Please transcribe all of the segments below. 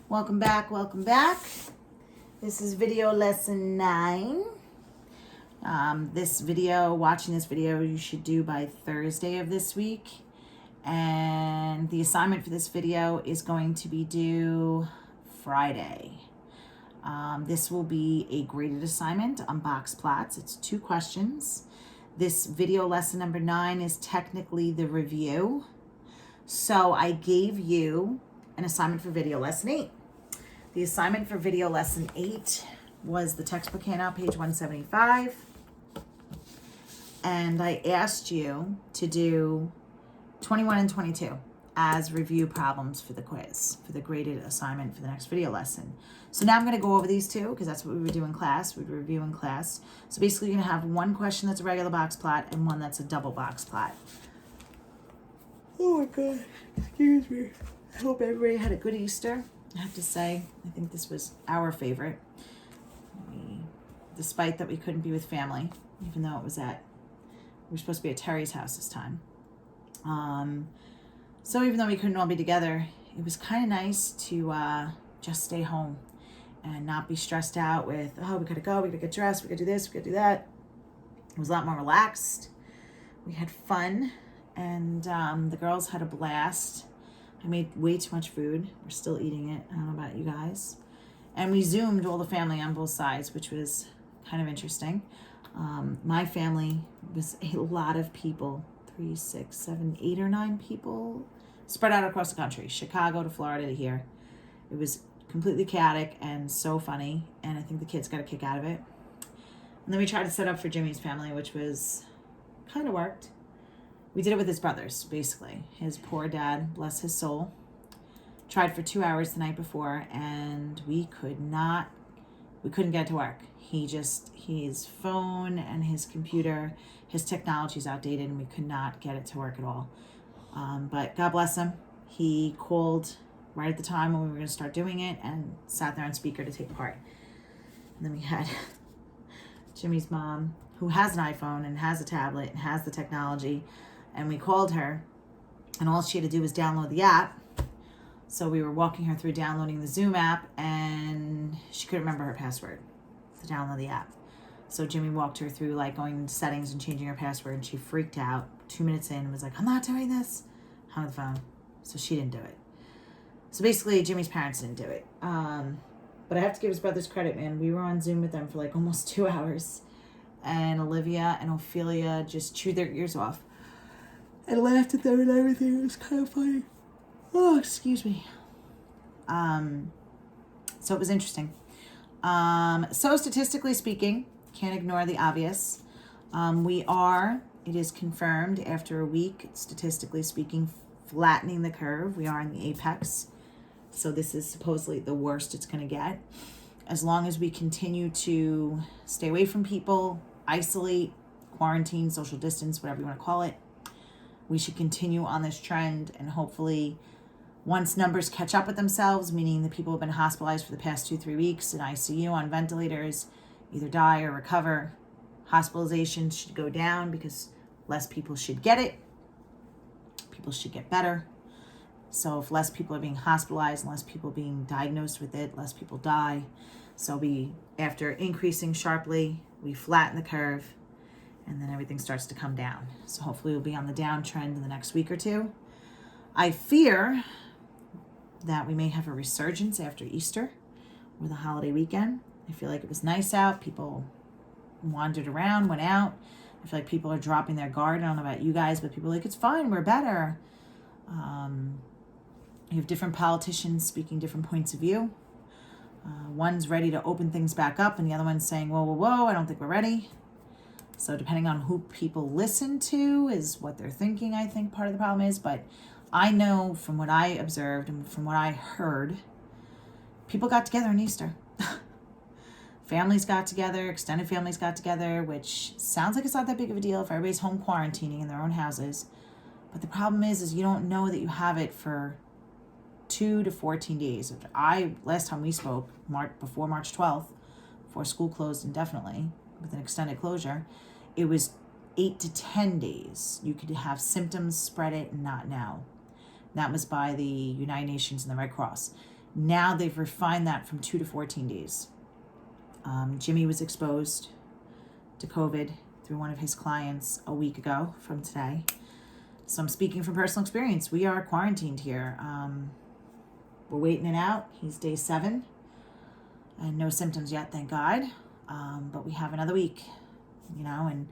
Welcome back, welcome back. This is video lesson 9. Watching this video, you should do by Thursday of this week. And the assignment for this video is going to be due Friday. This will be a graded assignment on box plots. It's 2 questions. This video lesson number 9 is technically the review. So I gave you an assignment for video lesson 8. The assignment for video lesson 8 was the textbook handout, page 175. And I asked you to do 21 and 22 as review problems for the quiz, for the graded assignment for the next video lesson. So now I'm going to go over these 2 because that's what we would do in class. We'd review in class. So basically you're going to have one question that's a regular box plot and one that's a double box plot. Oh my God, excuse me. I hope everybody had a good Easter. I have to say, I think this was our favorite. Despite that we couldn't be with family, even though we were supposed to be at Terry's house this time. So even though we couldn't all be together, it was kind of nice to just stay home and not be stressed out with, oh, we gotta go, we gotta get dressed, we gotta do this, we gotta do that. It was a lot more relaxed. We had fun, and the girls had a blast. I made way too much food. We're still eating it. I don't know about you guys. And we Zoomed all the family on both sides, which was kind of interesting. My family was a lot of people, 3, 6, 7, 8 or 9 people spread out across the country, Chicago to Florida to here. It was completely chaotic and so funny, and I think the kids got a kick out of it. And then we tried to set up for Jimmy's family, which was kind of worked. We did it with his brothers, basically. His poor dad, bless his soul, tried for 2 hours the night before, and we couldn't get it to work. His phone and his computer, his technology is outdated, and we could not get it to work at all. But God bless him. He called right at the time when we were going to start doing it and sat there on speaker to take part. And then we had Jimmy's mom, who has an iPhone and has a tablet and has the technology, and we called her, and all she had to do was download the app. So we were walking her through downloading the Zoom app, and she couldn't remember her password to download the app. So Jimmy walked her through going into settings and changing her password, and she freaked out 2 minutes in and was like, I'm not doing this. Hung up the phone. So she didn't do it. So basically Jimmy's parents didn't do it. But I have to give his brothers credit, man. We were on Zoom with them for almost 2 hours. And Olivia and Ophelia just chewed their ears off and laughed at them and everything. It was kind of funny. Oh, excuse me. So it was interesting. So statistically speaking, can't ignore the obvious. It is confirmed after a week, statistically speaking, flattening the curve. We are in the apex. So this is supposedly the worst it's going to get. As long as we continue to stay away from people, isolate, quarantine, social distance, whatever you want to call it, we should continue on this trend, and hopefully once numbers catch up with themselves, meaning the people who have been hospitalized for the past 2-3 weeks in ICU on ventilators either die or recover, hospitalizations should go down because less people should get it. People should get better. So if less people are being hospitalized and less people being diagnosed with it, less people die. So after increasing sharply, we flatten the curve, and then everything starts to come down. So hopefully we'll be on the downtrend in the next week or 2. I fear that we may have a resurgence after Easter or the holiday weekend. I feel like it was nice out. People wandered around, went out. I feel like people are dropping their guard. I don't know about you guys, but people are like, it's fine, we're better. You have different politicians speaking different points of view. One's ready to open things back up, and the other one's saying, whoa, I don't think we're ready. So depending on who people listen to is what they're thinking, I think part of the problem is. But I know from what I observed and from what I heard, people got together on Easter. Families got together, extended families got together, which sounds like it's not that big of a deal if everybody's home quarantining in their own houses. But the problem is you don't know that you have it for 2 to 14 days. Last time we spoke, before March 12th, before school closed indefinitely, with an extended closure, it was 8 to 10 days. You could have symptoms, spread it, and not know. That was by the United Nations and the Red Cross. Now they've refined that from 2 to 14 days. Jimmy was exposed to COVID through one of his clients a week ago from today. So I'm speaking from personal experience. We are quarantined here. We're waiting it out. He's day 7 and no symptoms yet, thank God. But we have another week, and we're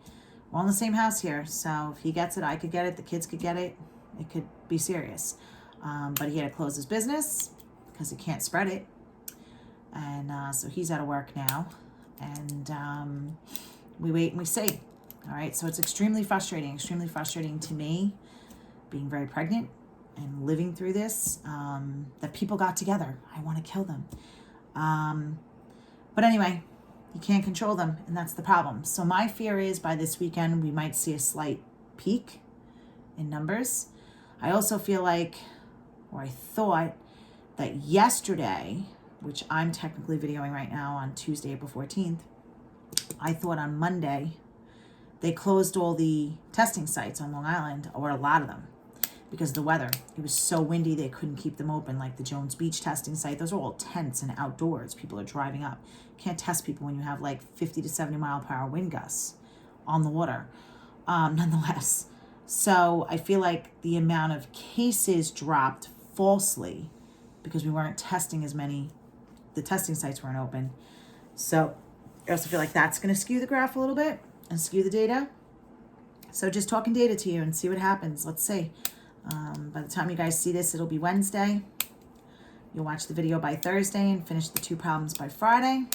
all in the same house here. So if he gets it, I could get it, the kids could get it. It could be serious. But he had to close his business because he can't spread it. And so he's out of work now. And we wait and we see. All right, so it's extremely frustrating to me, being very pregnant and living through this, that people got together. I want to kill them. But anyway, you can't control them, and that's the problem. So my fear is by this weekend, we might see a slight peak in numbers. I also feel like, or I thought that yesterday, which I'm technically videoing right now on Tuesday, April 14th, I thought on Monday, they closed all the testing sites on Long Island, or a lot of them, because of the weather. It was so windy they couldn't keep them open, like the Jones Beach testing site. Those are all tents and outdoors. People are driving up. Can't test people when you have like 50 to 70 mile per hour wind gusts on the water, nonetheless. So I feel like the amount of cases dropped falsely because we weren't testing as many. The testing sites weren't open. So I also feel like that's going to skew the graph a little bit and skew the data. So just talking data to you and see what happens. Let's see. By the time you guys see this, it'll be Wednesday. You'll watch the video by Thursday and finish the 2 problems by Friday.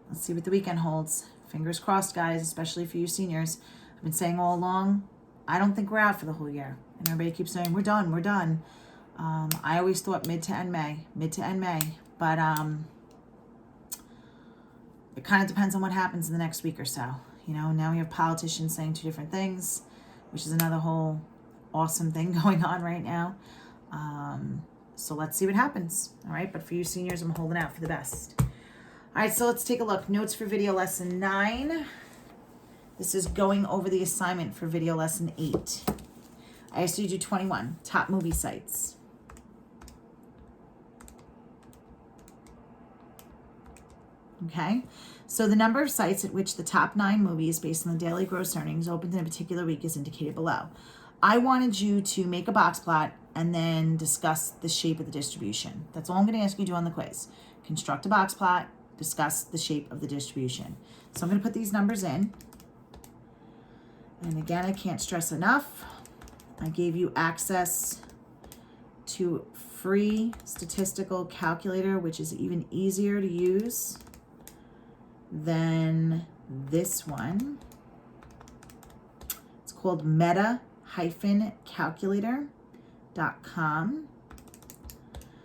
Let's see what the weekend holds. Fingers crossed, guys, especially for you seniors. I've been saying all along, I don't think we're out for the whole year. And everybody keeps saying, we're done. I always thought mid to end May. But it kind of depends on what happens in the next week or so. Now we have politicians saying 2 different things, which is another whole awesome thing going on right now. So let's see what happens. All right. But for you seniors, I'm holding out for the best. All right. So let's take a look. Notes for video lesson 9. This is going over the assignment for video lesson 8. I asked you to do 21 top movie sites. Okay. So the number of sites at which the top 9 movies based on the daily gross earnings opened in a particular week is indicated below. I wanted you to make a box plot and then discuss the shape of the distribution. That's all I'm going to ask you to do on the quiz. Construct a box plot, discuss the shape of the distribution. So I'm going to put these numbers in. And again, I can't stress enough, I gave you access to free statistical calculator, which is even easier to use than this one. It's called meta-calculator.com.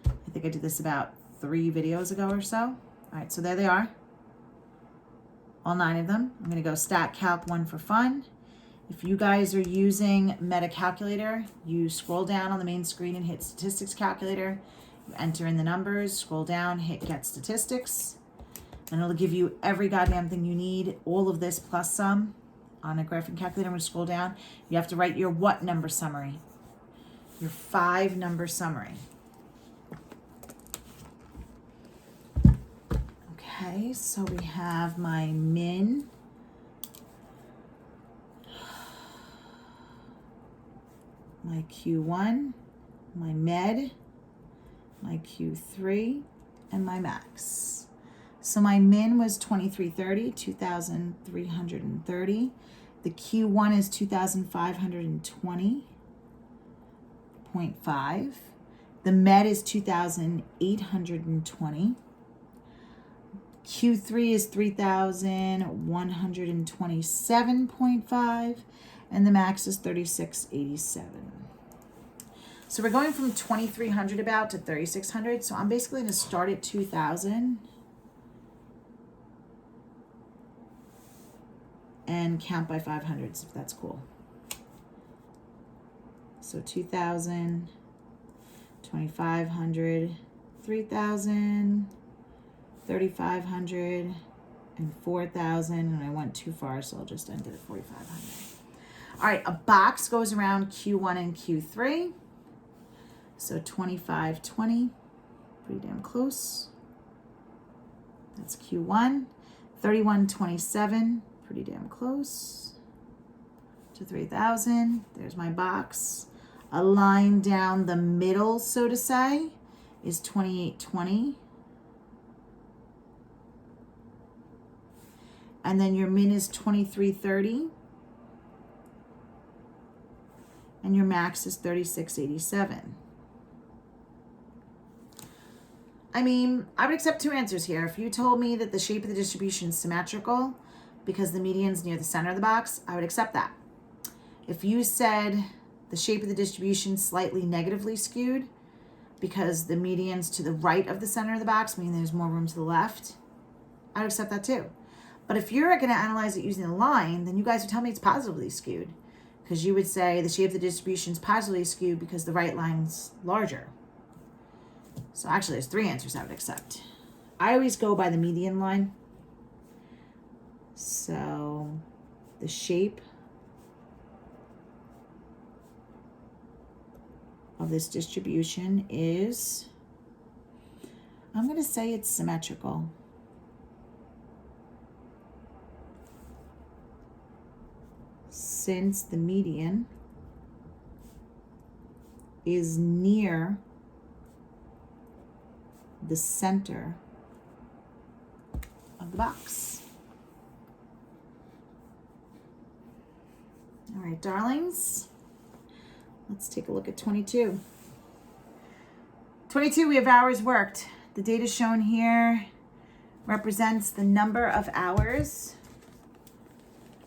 I think I did this about 3 videos ago or so. All right, so there they are. All 9 of them. I'm going to go stat calc 1 for fun. If you guys are using Meta Calculator, you scroll down on the main screen and hit Statistics Calculator. You enter in the numbers, scroll down, hit Get Statistics. And it'll give you every goddamn thing you need, all of this plus some. On a graphing calculator, I'm going to scroll down. You have to write your what number summary? Your 5 number summary. Okay, so we have my min. My Q1, my med, my Q3, and my max. So my min was 2330, 2,330. The Q1 is 2,520.5. The med is 2,820. Q3 is 3,127.5. And the max is 3687. So we're going from 2,300 about to 3,600. So I'm basically going to start at 2,000 and count by 500s if that's cool. So 2,000, 2,500, 3,000, 3,500, and 4,000. And I went too far, so I'll just end it at 4,500. All right, a box goes around Q1 and Q3. So 2520, pretty damn close. That's Q1. 3127, pretty damn close to 3,000. There's my box. A line down the middle, so to say, is 2820. And then your min is 2330. And your max is 3687. I mean, I would accept two answers here. If you told me that the shape of the distribution is symmetrical because the median's near the center of the box, I would accept that. If you said the shape of the distribution slightly negatively skewed because the median's to the right of the center of the box, meaning there's more room to the left, I would accept that too. But if you're going to analyze it using a line, then you guys would tell me it's positively skewed, because you would say the shape of the distribution is positively skewed because the right line's larger. So actually, there's three answers I would accept. I always go by the median line. So the shape of this distribution is, I'm going to say it's symmetrical. Since the median is near the center of the box. All right, darlings, let's take a look at 22. 22, we have hours worked. The data shown here represents the number of hours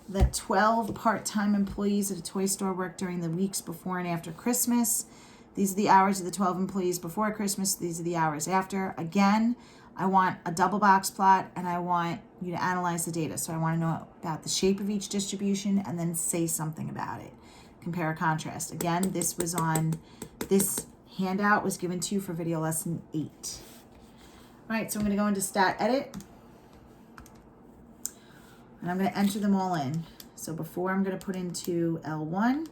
that 12 part-time employees at a toy store worked during the weeks before and after Christmas. These are the hours of the 12 employees before Christmas. These are the hours after. Again, I want a double box plot, and I want you to analyze the data. So I want to know about the shape of each distribution and then say something about it. Compare or contrast. Again, this handout was given to you for video lesson 8. All right, so I'm going to go into stat edit. And I'm going to enter them all in. So before, I'm going to put into L1.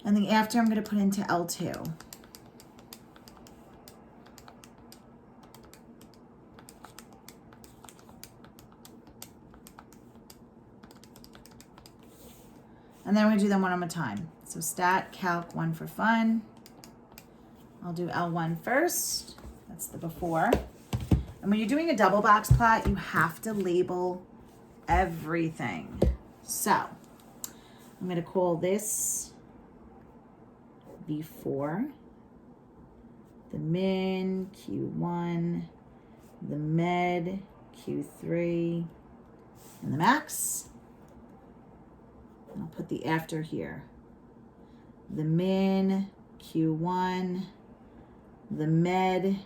And then after, I'm going to put into L2. And then we're going to do them one at a time. So stat, calc, one for fun. I'll do L1 first. That's the before. And when you're doing a double box plot, you have to label everything. So I'm going to call this before, the min, Q1, the med, Q3, and the max. And I'll put the after here. The min, Q1, the med,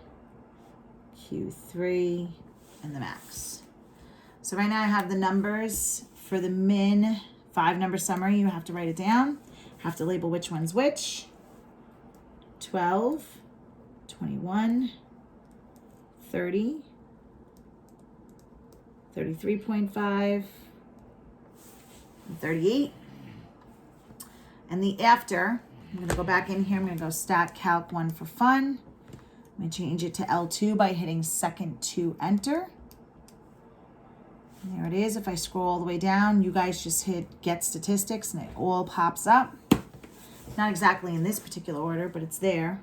Q3, and the max. So right now I have the numbers for the min, 5-number summary. You have to write it down. Have to label which one's which. 12, 21, 30, 33.5, and 38. And the after, I'm going to go back in here. I'm going to go stat calc 1 for fun. I'm going to change it to L2 by hitting second to enter. And there it is. If I scroll all the way down, you guys just hit get statistics and it all pops up. Not exactly in this particular order, but it's there.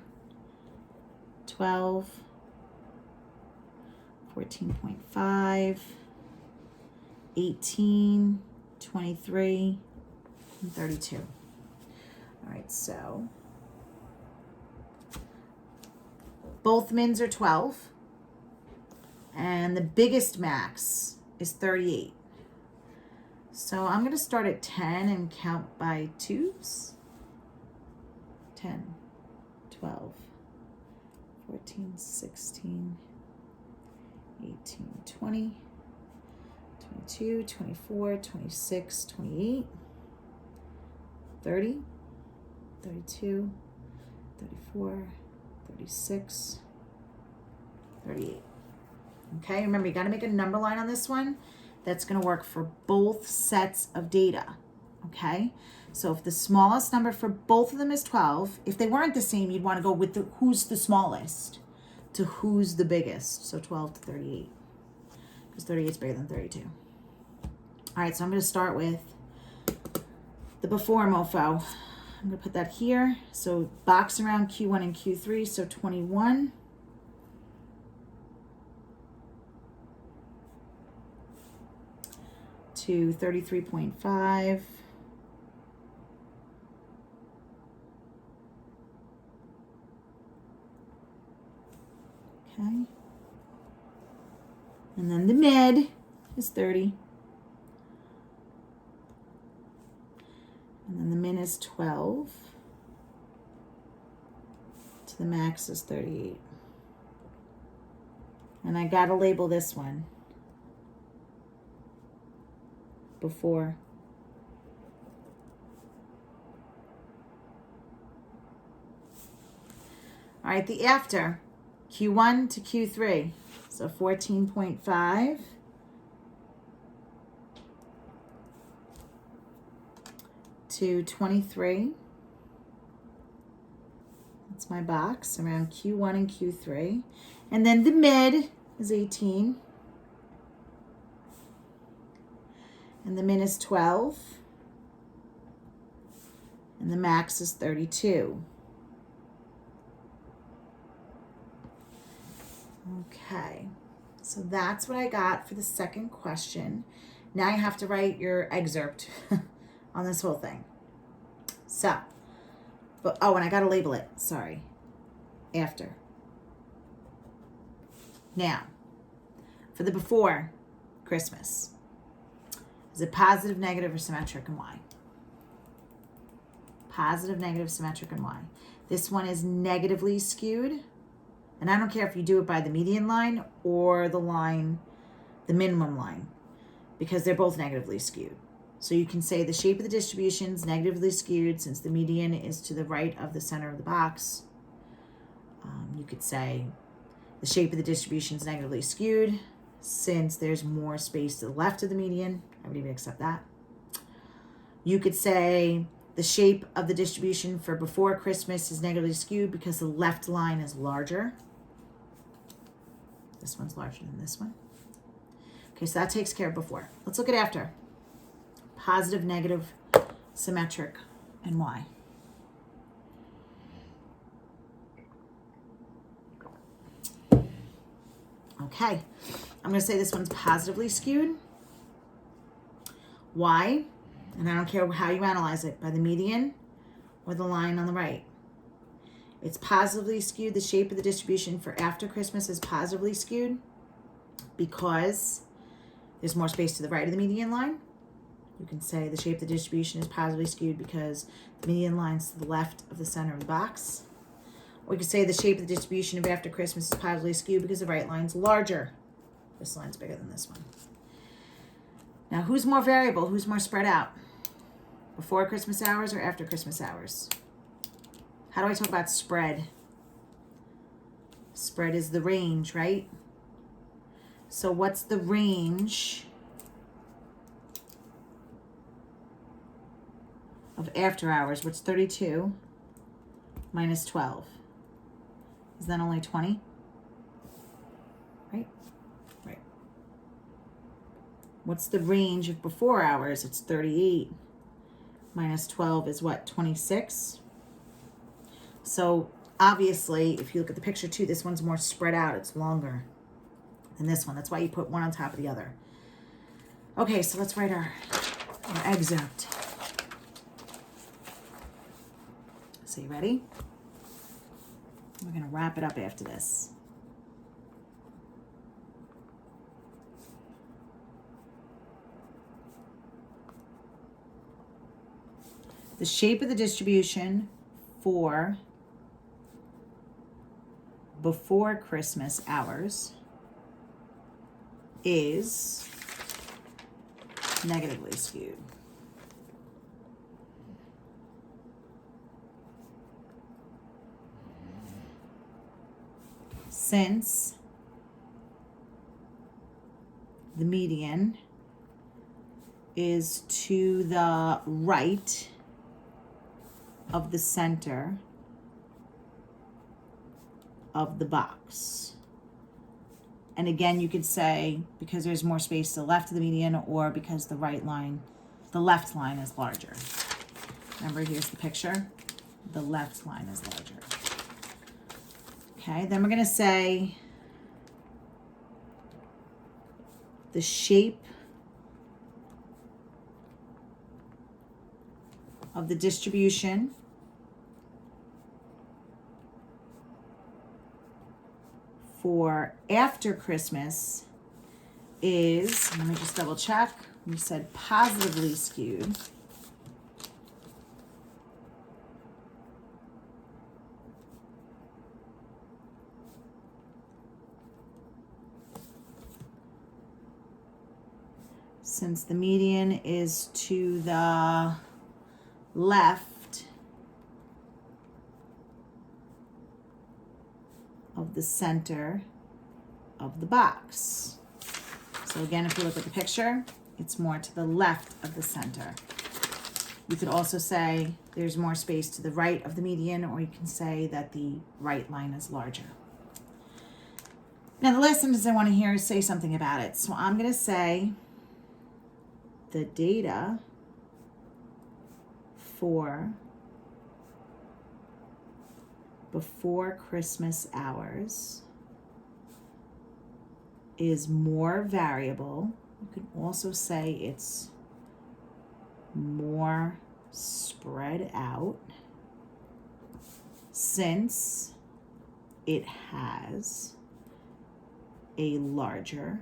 12, 14.5, 18, 23, and 32. All right, so both mins are 12, and the biggest max is 38. So I'm going to start at 10 and count by twos. 10, 12, 14, 16, 18, 20, 22, 24, 26, 28, 30, 32, 34, 36, 38. Okay, remember, you got to make a number line on this one. That's going to work for both sets of data. Okay, so if the smallest number for both of them is 12, if they weren't the same, you'd want to go with the who's the smallest to who's the biggest. So 12 to 38, because 38 is bigger than 32. All right, so I'm going to start with the before mofo. I'm going to put that here. So box around Q1 and Q3, so 21. To 33.5. Okay. And then the mid is 30. And then the min is 12. To the max is 38. And I gotta label this one before. All right, the after, Q1 to Q3, so 14.5 to 23. That's my box around Q1 and Q3. And then the mid is 18. And the min is 12. And the max is 32. Okay, so that's what I got for the second question. Now you have to write your excerpt on this whole thing. So, but oh, and I got to label it, sorry, after. Now, for the before Christmas, is it positive, negative, or symmetric, and why? Positive, negative, symmetric, and why? This one is negatively skewed. And I don't care if you do it by the median line or the line, the minimum line, because they're both negatively skewed. So you can say the shape of the distribution is negatively skewed since the median is to the right of the center of the box. You could say the shape of the distribution is negatively skewed since there's more space to the left of the median. I would even accept that. You could say the shape of the distribution for before Christmas is negatively skewed because the left line is larger. This one's larger than this one. Okay, so that takes care of before. Let's look at after. Positive, negative, symmetric, and why? Okay, I'm going to say this one's positively skewed. Why? And I don't care how you analyze it, by the median or the line on the right. It's positively skewed. The shape of the distribution for after Christmas is positively skewed because there's more space to the right of the median line. You can say the shape of the distribution is positively skewed because the median line's to the left of the center of the box. Or you could say the shape of the distribution of after Christmas is positively skewed because the right line's larger. This line's bigger than this one. Now, who's more variable? Who's more spread out? Before Christmas hours or after Christmas hours? How do I talk about spread? Spread is the range, right? So what's the range of after hours? What's 32 minus 12? Is that only 20? Right? Right. What's the range of before hours? It's 38 minus 12 is what? 26? So obviously, if you look at the picture too, this one's more spread out. It's longer than this one. That's why you put one on top of the other. Okay, so let's write our excerpt. So you ready? We're going to wrap it up after this. The shape of the distribution for before Christmas hours is negatively skewed. Since the median is to the right of the center of the box. And again, you could say because there's more space to the left of the median, or because the left line is larger. Remember, here's the picture. The left line is larger. Okay, then we're going to say the shape of the distribution for after Christmas is, let me just double check, we said positively skewed. Since the median is to the left of the center of the box. So again, if you look at the picture, it's more to the left of the center. You could also say there's more space to the right of the median, or you can say that the right line is larger. Now the last sentence I want to hear is say something about it. So I'm going to say the data for before Christmas hours is more variable. You can also say it's more spread out since it has a larger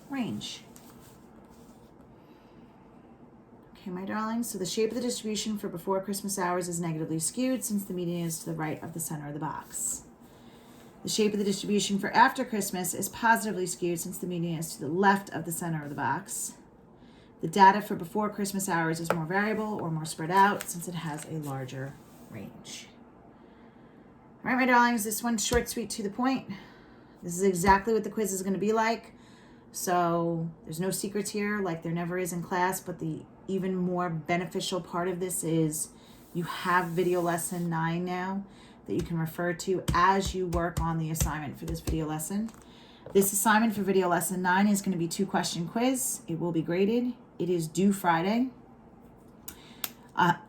range. Okay, my darlings, so the shape of the distribution for before Christmas hours is negatively skewed since the median is to the right of the center of the box. The shape of the distribution for after Christmas is positively skewed since the median is to the left of the center of the box. The data for before Christmas hours is more variable or more spread out since it has a larger range. All right, my darlings, this one's short, sweet, to the point. This is exactly what the quiz is going to be like. So there's no secrets here, like there never is in class, but the even more beneficial part of this is you have video lesson 9 now that you can refer to as you work on the assignment for this video lesson. This assignment for video lesson 9 is going to be 2-question quiz. It will be graded. It is due Friday.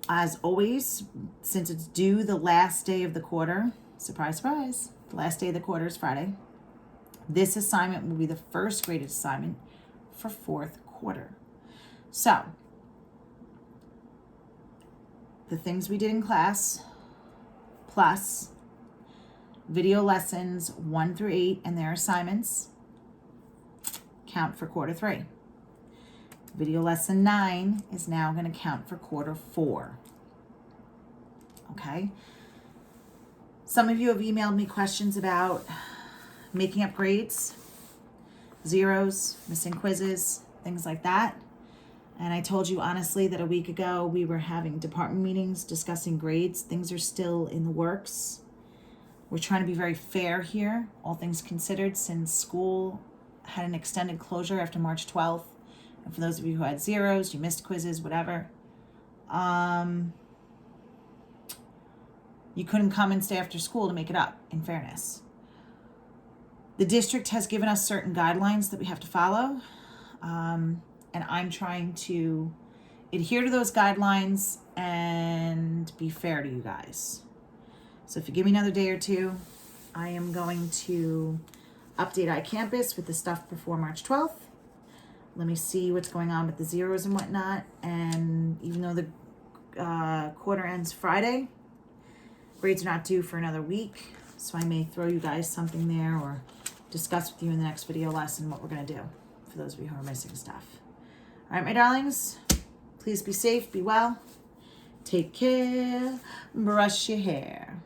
As always, since it's due the last day of the quarter, surprise, surprise, the last day of the quarter is Friday. This assignment will be the first graded assignment for 4th quarter. So, the things we did in class, plus video lessons 1 through 8 and their assignments, count for quarter 3. Video lesson 9 is now going to count for quarter 4. Okay? Some of you have emailed me questions about making up grades, zeros, missing quizzes, things like that. And I told you honestly that a week ago we were having department meetings discussing grades. Things are still in the works. We're trying to be very fair here, all things considered, since school had an extended closure after March 12th. And for those of you who had zeros, you missed quizzes, whatever, you couldn't come and stay after school to make it up, in fairness. The district has given us certain guidelines that we have to follow. And I'm trying to adhere to those guidelines and be fair to you guys. So if you give me another day or two, I am going to update iCampus with the stuff before March 12th. Let me see what's going on with the zeros and whatnot. And even though the quarter ends Friday, grades are not due for another week. So I may throw you guys something there or discuss with you in the next video lesson what we're going to do for those of you who are missing stuff. All right, my darlings, please be safe, be well, take care, brush your hair.